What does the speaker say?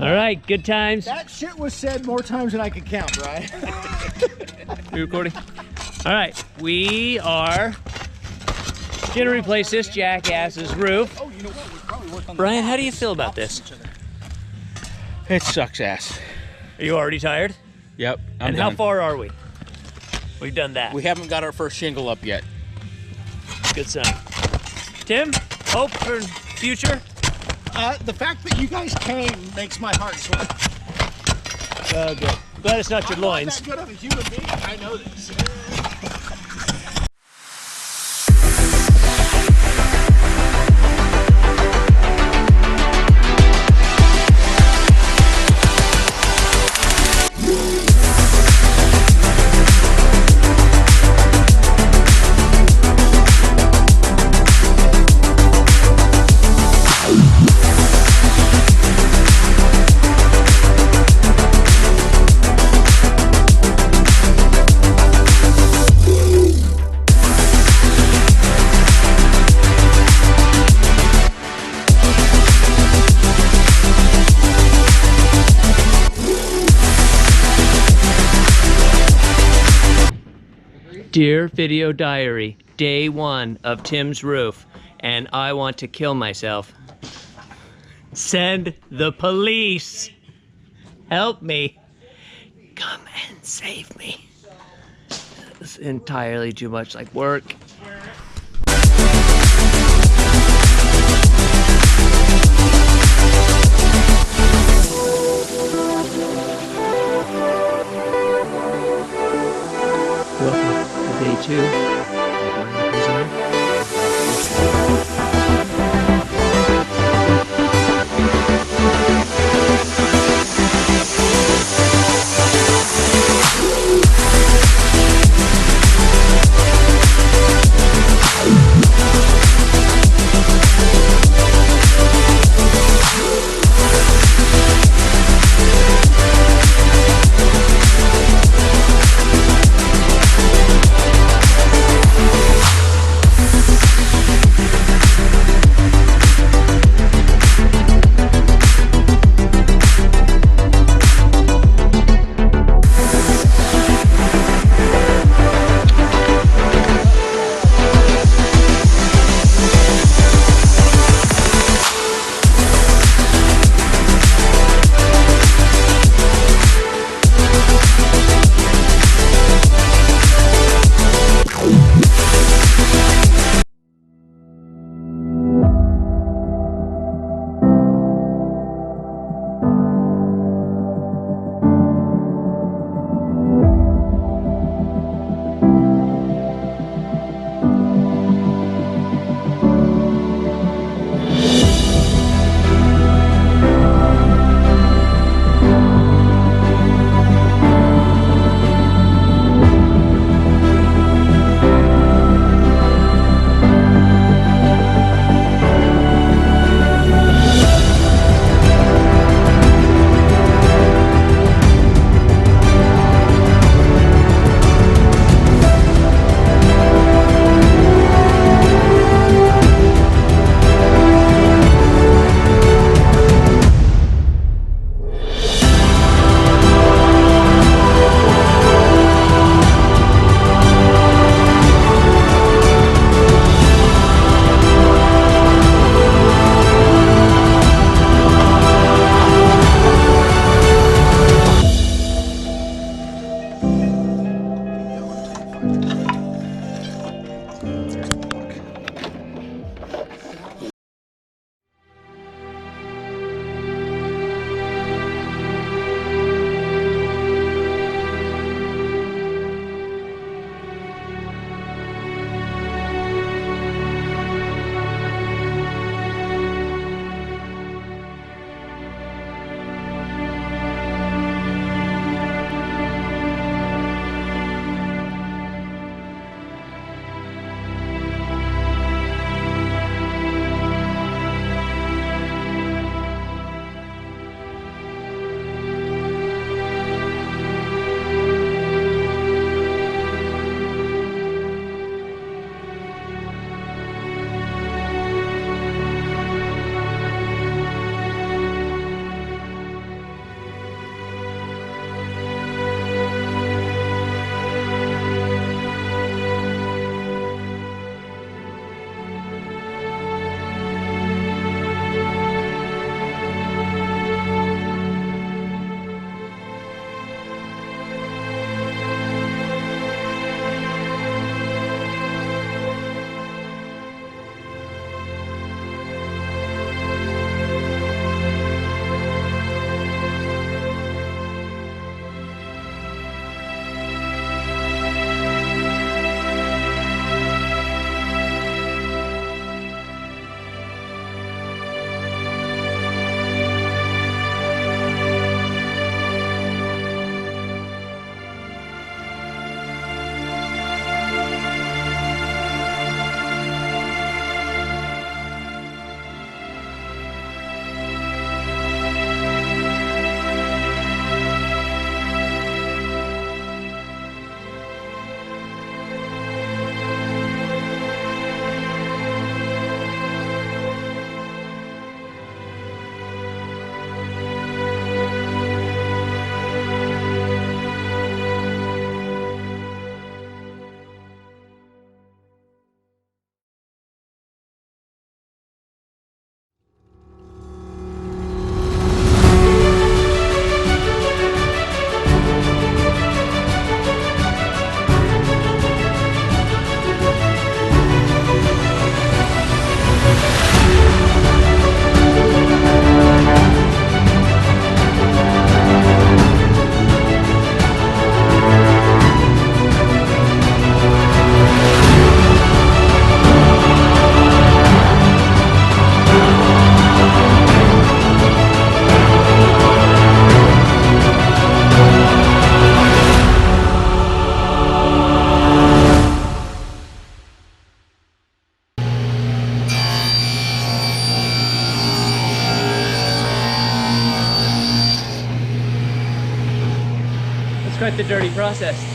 All right, good times. That shit was said more times than I could count, Brian. You recording? All right, we are gonna replace this jackass's roof. Oh, you know what? We probably worked on Brian, how do you feel about this? It sucks ass. Are you already tired? Yep. And how far are we? We've done that. We haven't got our first shingle up yet. Good sign. Tim, hope for future? The fact that you guys came makes my heart sweat. Good. Glad it's not your I'm loins. not that good of a human being. I know this. Dear Video Diary, day 1 of Tim's roof, and I want to kill myself. Send the police. Help me. Come and save me. It's entirely too much like work. Welcome to day 2 of my prisoner. quite the dirty process.